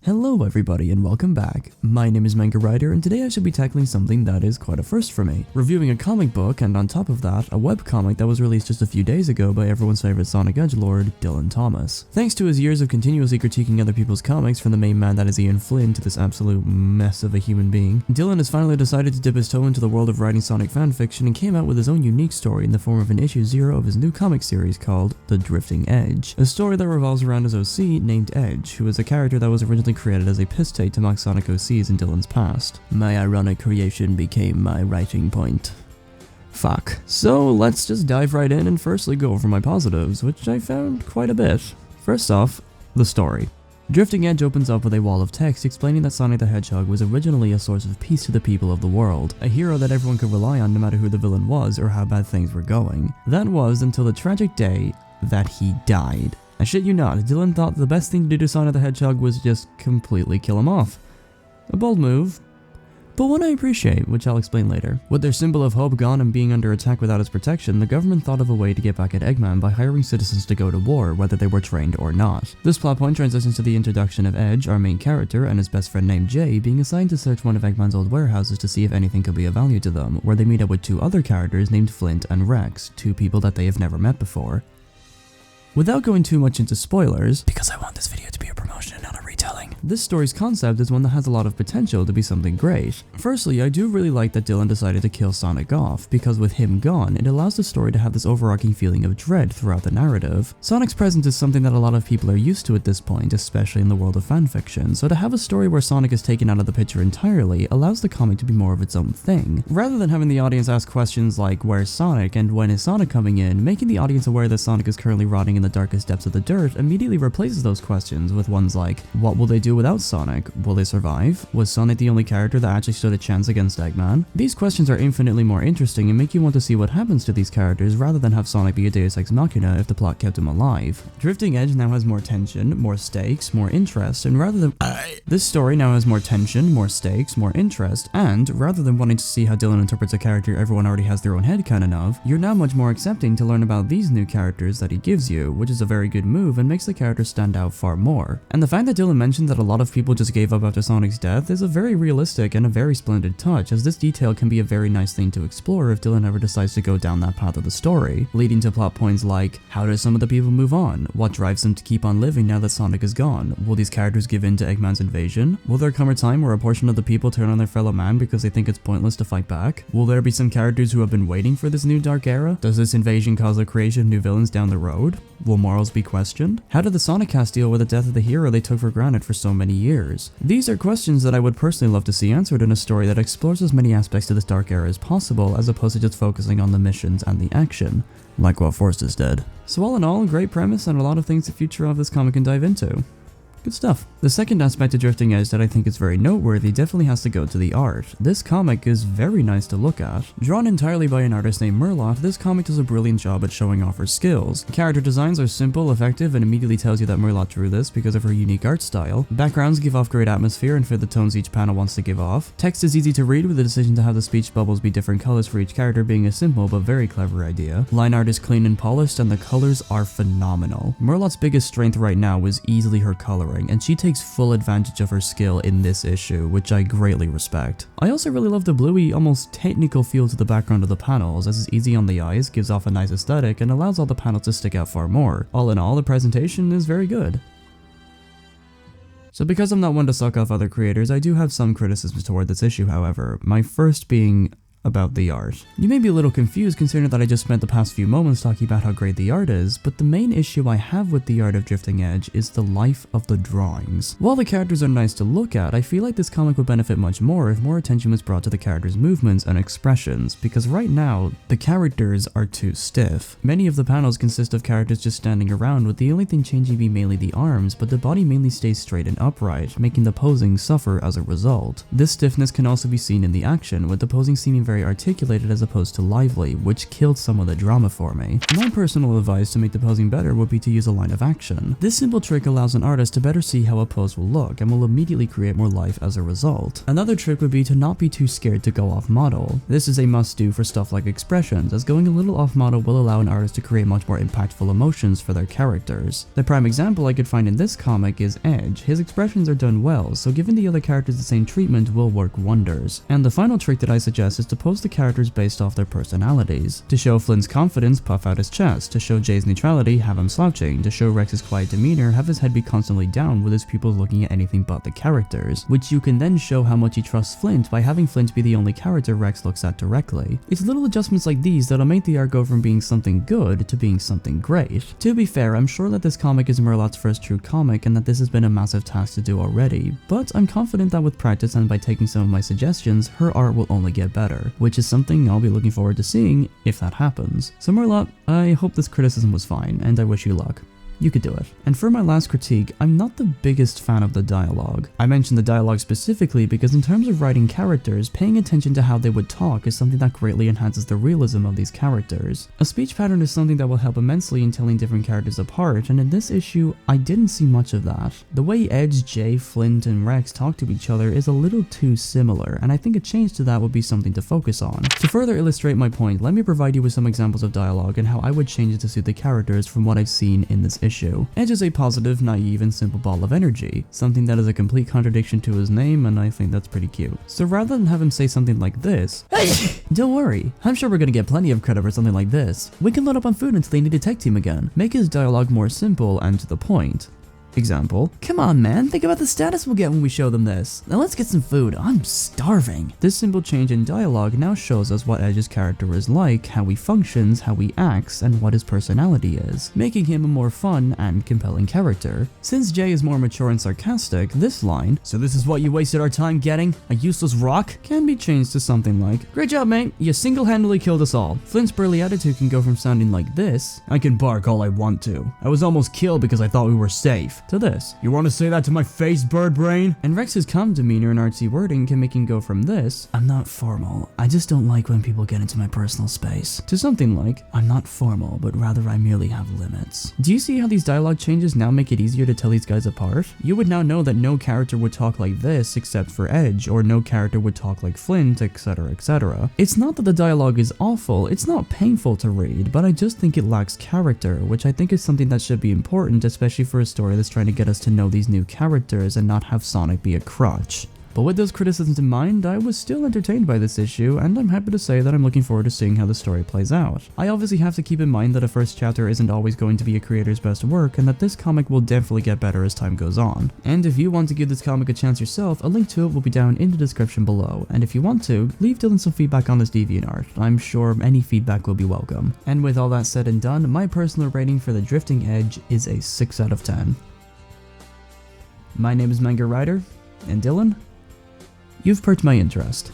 Hello everybody and welcome back. My name is Manga Rider and today I should be tackling something that is quite a first for me. Reviewing a comic book and on top of that, a webcomic that was released just a few days ago by everyone's favorite Sonic Edgelord, Dillin Thomas. Thanks to his years of continuously critiquing other people's comics, from the main man that is Ian Flynn to this absolute mess of a human being, Dillin has finally decided to dip his toe into the world of writing Sonic fanfiction and came out with his own unique story in the form of an issue 0 of his new comic series called The Drifting Edge. A story that revolves around his OC named Edge, who is a character that was originally created as a piss take to mock Sonic OCs in Dillin's past. My ironic creation became my writing point. Fuck. So let's just dive right in and firstly go over my positives, which I found quite a bit. First off, the story. Drifting Edge opens up with a wall of text explaining that Sonic the Hedgehog was originally a source of peace to the people of the world, a hero that everyone could rely on no matter who the villain was or how bad things were going. That was until the tragic day that he died. I shit you not, Dillin thought the best thing to do to Sonic the Hedgehog was just completely kill him off. A bold move, but one I appreciate, which I'll explain later. With their symbol of hope gone and being under attack without his protection, the government thought of a way to get back at Eggman by hiring citizens to go to war, whether they were trained or not. This plot point transitions to the introduction of Edge, our main character, and his best friend named Jay, being assigned to search one of Eggman's old warehouses to see if anything could be of value to them, where they meet up with two other characters named Flint and Rex, two people that they have never met before. Without going too much into spoilers, because I want this video to be a promotion and not a retelling, this story's concept is one that has a lot of potential to be something great. Firstly, I do really like that Dillin decided to kill Sonic off, because with him gone, it allows the story to have this overarching feeling of dread throughout the narrative. Sonic's presence is something that a lot of people are used to at this point, especially in the world of fanfiction, so to have a story where Sonic is taken out of the picture entirely allows the comic to be more of its own thing. Rather than having the audience ask questions like, where's Sonic and when is Sonic coming in, making the audience aware that Sonic is currently rotting in the darkest depths of the dirt immediately replaces those questions with ones like, what will they do without Sonic? Will they survive? Was Sonic the only character that actually stood a chance against Eggman? These questions are infinitely more interesting and make you want to see what happens to these characters rather than have Sonic be a Deus Ex Machina if the plot kept him alive. Drifting Edge now has more tension, more stakes, more interest, and rather than this story now has more tension, more stakes, more interest, and rather than wanting to see how Dillin interprets a character everyone already has their own headcanon of, you're now much more accepting to learn about these new characters that he gives you, which is a very good move and makes the character stand out far more. And the fact that Dillin mentioned that a lot of people just gave up after Sonic's death is a very realistic and a very splendid touch, as this detail can be a very nice thing to explore if Dillin ever decides to go down that path of the story, leading to plot points like, how do some of the people move on? What drives them to keep on living now that Sonic is gone? Will these characters give in to Eggman's invasion? Will there come a time where a portion of the people turn on their fellow man because they think it's pointless to fight back? Will there be some characters who have been waiting for this new dark era? Does this invasion cause the creation of new villains down the road? Will morals be questioned? How did the Sonic cast deal with the death of the hero they took for granted for so many years? These are questions that I would personally love to see answered in a story that explores as many aspects to this dark era as possible, as opposed to just focusing on the missions and the action, like what Forrest is dead. So all in all, great premise and a lot of things the future of this comic can dive into. Good stuff. The second aspect of Drifting Edge that I think is very noteworthy definitely has to go to the art. This comic is very nice to look at. Drawn entirely by an artist named Merlot, this comic does a brilliant job at showing off her skills. Character designs are simple, effective, and immediately tells you that Merlot drew this because of her unique art style. Backgrounds give off great atmosphere and fit the tones each panel wants to give off. Text is easy to read with the decision to have the speech bubbles be different colors for each character being a simple but very clever idea. Line art is clean and polished and the colors are phenomenal. Merlot's biggest strength right now is easily her coloring, and she takes full advantage of her skill in this issue, which I greatly respect. I also really love the bluey, almost technical feel to the background of the panels, as it's easy on the eyes, gives off a nice aesthetic, and allows all the panels to stick out far more. All in all, the presentation is very good. So because I'm not one to suck off other creators, I do have some criticisms toward this issue, however, my first being about the art. You may be a little confused considering that I just spent the past few moments talking about how great the art is, but the main issue I have with the art of Drifting Edge is the life of the drawings. While the characters are nice to look at, I feel like this comic would benefit much more if more attention was brought to the characters' movements and expressions, because right now, the characters are too stiff. Many of the panels consist of characters just standing around with the only thing changing being mainly the arms, but the body mainly stays straight and upright, making the posing suffer as a result. This stiffness can also be seen in the action, with the posing seeming very very articulated as opposed to lively, which killed some of the drama for me. My personal advice to make the posing better would be to use a line of action. This simple trick allows an artist to better see how a pose will look and will immediately create more life as a result. Another trick would be to not be too scared to go off model. This is a must do for stuff like expressions, as going a little off model will allow an artist to create much more impactful emotions for their characters. The prime example I could find in this comic is Edge. His expressions are done well, so giving the other characters the same treatment will work wonders. And the final trick that I suggest is to pose the characters based off their personalities. To show Flynn's confidence, puff out his chest. To show Jay's neutrality, have him slouching. To show Rex's quiet demeanor, have his head be constantly down with his pupils looking at anything but the characters, which you can then show how much he trusts Flint by having Flint be the only character Rex looks at directly. It's little adjustments like these that'll make the art go from being something good to being something great. To be fair, I'm sure that this comic is Merlotte's first true comic and that this has been a massive task to do already, but I'm confident that with practice and by taking some of my suggestions, her art will only get better, which is something I'll be looking forward to seeing if that happens. So Merlotte, I hope this criticism was fine, and I wish you luck. You could do it. And for my last critique, I'm not the biggest fan of the dialogue. I mention the dialogue specifically because in terms of writing characters, paying attention to how they would talk is something that greatly enhances the realism of these characters. A speech pattern is something that will help immensely in telling different characters apart, and in this issue, I didn't see much of that. The way Edge, Jay, Flint, and Rex talk to each other is a little too similar, and I think a change to that would be something to focus on. To further illustrate my point, let me provide you with some examples of dialogue and how I would change it to suit the characters from what I've seen in this issue. Edge is a positive, naive, and simple ball of energy, something that is a complete contradiction to his name, and I think that's pretty cute. So rather than have him say something like this, "Hey, don't worry, I'm sure we're gonna get plenty of credit for something like this. We can load up on food until they need a tech team again." Make his dialogue more simple and to the point. Example, "Come on man, think about the status we'll get when we show them this. Now let's get some food, I'm starving." This simple change in dialogue now shows us what Edge's character is like, how he functions, how he acts, and what his personality is, making him a more fun and compelling character. Since Jay is more mature and sarcastic, this line, "So this is what you wasted our time getting? A useless rock?" can be changed to something like, "Great job mate, you single-handedly killed us all." Flint's burly attitude can go from sounding like this, "I can bark all I want to. I was almost killed because I thought we were safe," to this, "You want to say that to my face, bird brain?" And Rex's calm demeanor and artsy wording can make him go from this, "I'm not formal, I just don't like when people get into my personal space," to something like, "I'm not formal, but rather I merely have limits." Do you see how these dialogue changes now make it easier to tell these guys apart? You would now know that no character would talk like this except for Edge, or no character would talk like Flint, etc, etc. It's not that the dialogue is awful, it's not painful to read, but I just think it lacks character, which I think is something that should be important, especially for a story that's trying to get us to know these new characters and not have Sonic be a crutch. But with those criticisms in mind, I was still entertained by this issue, and I'm happy to say that I'm looking forward to seeing how the story plays out. I obviously have to keep in mind that a first chapter isn't always going to be a creator's best work, and that this comic will definitely get better as time goes on. And if you want to give this comic a chance yourself, a link to it will be down in the description below, and if you want to, leave Dillin some feedback on this DeviantArt. I'm sure any feedback will be welcome. And with all that said and done, my personal rating for the Drifting Edge is a 6 out of 10. My name is Manga Rider, and Dillin, you've perked my interest.